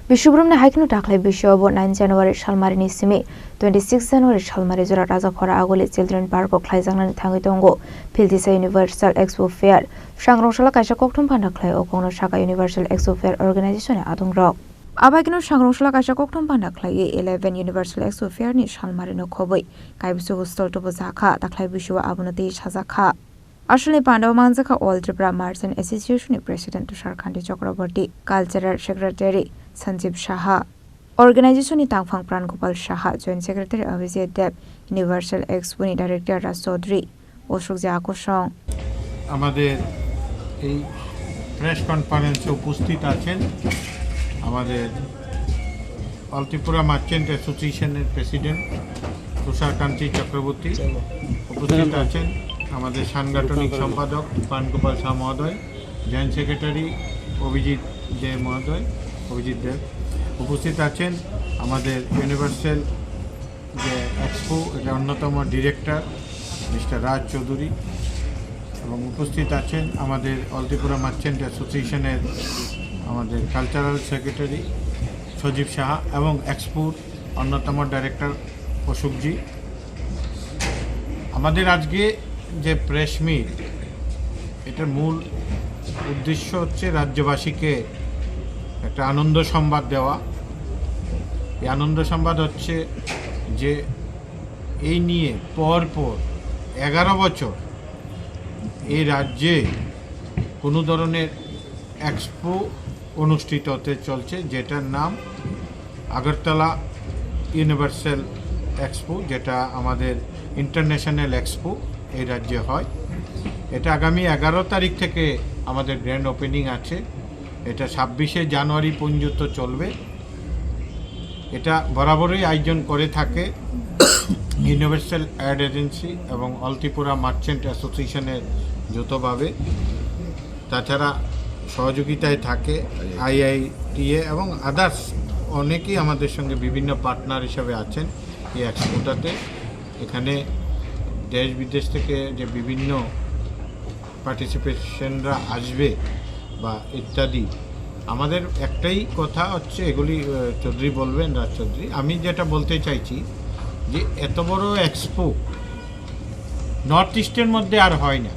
Bishubrum Haikno Taklay Bishop 9 January Shalmarini Simi 26 January Shalmari Zura Raza Khora Agoli Children Park of Klaizanglan Tangitongo Pildisa Universal Expo Fair Shangroshala Kaisha Koktum Pandaklay Okono Shaka Universal Expo Fair Organization Adong Rock Abagino Shangroshala Kaisha Koktum Pandaklay 11 Universal Expo Fair ni Shalmarino Koboi Kaibisu Stolto Bozaka Taklay Bishua Abunati Shazaka আসলে পাণ্ডবমানজাখা all Tripura merchant অ্যাসোসিয়েশনের president Tusharkanti Chakraborty cultural secretary Sanjib Saha অর্গানাইজেশননি তাংফাং Prangopal Saha joint secretary Abhijit Deb universal এক্সপোনি director Raj Chowdhury Ashokji আকর্ষণ আমাদের এই press কনফারেন্সে উপস্থিত আছেন আমাদের অল ত্রিপুরা মার্চেন্ট অ্যাসোসিয়েশনের প্রেসিডেন্ট তুষারকান্তি চক্রবর্তী উপস্থিত আছেন আমাদের সাংগঠনিক সম্পাদক প্রাণগোপাল শাহ মহোদয় জয়েন্ট সেক্রেটারি অভিজিৎ দেব উপস্থিত আছেন আমাদের ইউনিভার্সাল যে এক্সপো এটা অন্যতম ডিরেক্টর মিস্টার রাজ চৌধুরী এবং উপস্থিত আছেন আমাদের অল ত্রিপুরা মার্চেন্ট অ্যাসোসিয়েশনের আমাদের কালচারাল সেক্রেটারি সজীব সাহা এবং এক্সপোর অন্যতম ডাইরেক্টর অশোকজি। আমাদের আজকে যে প্রেস মিট এটার মূল উদ্দেশ্য হচ্ছে রাজ্যবাসীকে একটা আনন্দ সংবাদ দেওয়া। এই আনন্দ সংবাদ হচ্ছে যে এই নিয়ে পরপর 11 বছর এই রাজ্যে কোনো ধরনের এক্সপো অনুষ্ঠিত হতে চলছে, যেটার নাম আগরতলা ইউনিভার্সাল এক্সপো, যেটা আমাদের ইন্টারন্যাশনাল এক্সপো এই রাজ্যে হয়। এটা আগামী 11 তারিখ থেকে আমাদের গ্র্যান্ড ওপেনিং আছে। এটা 26শে জানুয়ারি পর্যন্ত চলবে। এটা বরাবরই আয়োজন করে থাকে ইউনিভার্সাল অ্যাড এজেন্সি এবং অল ত্রিপুরা মার্চেন্ট অ্যাসোসিয়েশনের যৌথভাবে। তাছাড়া সহযোগিতায় থাকে আইআইটিএ এবং আদার্স অনেকেই আমাদের সঙ্গে বিভিন্ন পার্টনার হিসাবে আছেন এই এক্সপোটাতে। এখানে দেশ বিদেশ থেকে যে বিভিন্ন পার্টিসিপেশনরা আসবে বা ইত্যাদি। আমাদের একটাই কথা হচ্ছে, এগুলি চৌধুরী বলবেন, রাজ চৌধুরী। আমি যেটা বলতে চাইছি যে এত বড় এক্সপো নর্থ ইস্টের মধ্যে আর হয় না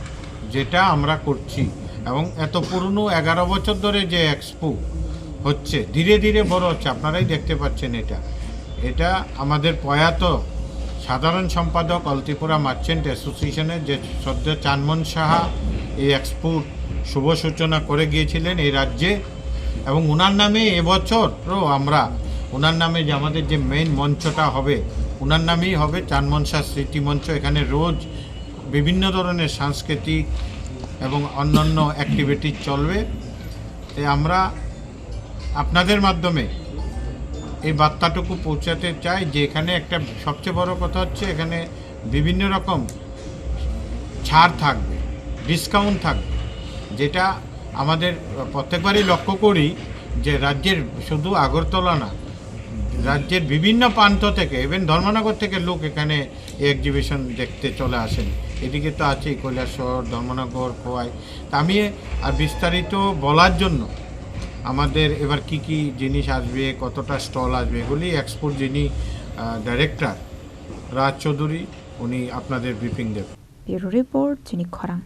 যেটা আমরা করছি, এবং এত পুরনো 11 বছর ধরে যে এক্সপো হচ্ছে ধীরে ধীরে বড় হচ্ছে, আপনারাই দেখতে পাচ্ছেন। এটা আমাদের প্রয়াত সাধারণ সম্পাদক অল ত্রিপুরা মার্চেন্ট অ্যাসোসিয়েশনের যে সদ্য চানমন সাহা এই এক্সপোর শুভ সূচনা করে গিয়েছিলেন এই রাজ্যে, এবং ওনার নামে এবছরও আমরা ওনার নামে যে আমাদের যে মেইন মঞ্চটা হবে ওনার নামেই হবে, চানমন শাহ স্মৃতি মঞ্চ। এখানে রোজ বিভিন্ন ধরনের সাংস্কৃতিক এবং অন্যান্য অ্যাক্টিভিটি চলবে। তাই আমরা আপনাদের মাধ্যমে এই বার্তাটুকু পৌঁছাতে চাই যে এখানে একটা সবচেয়ে বড় কথা হচ্ছে এখানে বিভিন্ন রকম ছাড় থাকবে, ডিসকাউন্ট থাকবে, যেটা আমাদের প্রত্যেকবারই লক্ষ্য করি যে রাজ্যের শুধু আগরতলা না, রাজ্যের বিভিন্ন প্রান্ত থেকে, ইভেন ধর্মনগর থেকে লোক এখানে এই এক্সিবিশন দেখতে চলে আসেন। এদিকে তো আছেই কৈলাসহর, ধর্মনগর, খোয়াই। তা আমি আর বিস্তারিত বলার জন্য আমাদের এবার কি কি জিনিস আসবে, কতটা স্টল আসবে, এগুলি এক্সপোর যিনি ডাইরেক্টর রাজ চৌধুরী উনি আপনাদের ব্রিফিং দেবেন। ব্যুরো রিপোর্ট, জিনিক খরাং।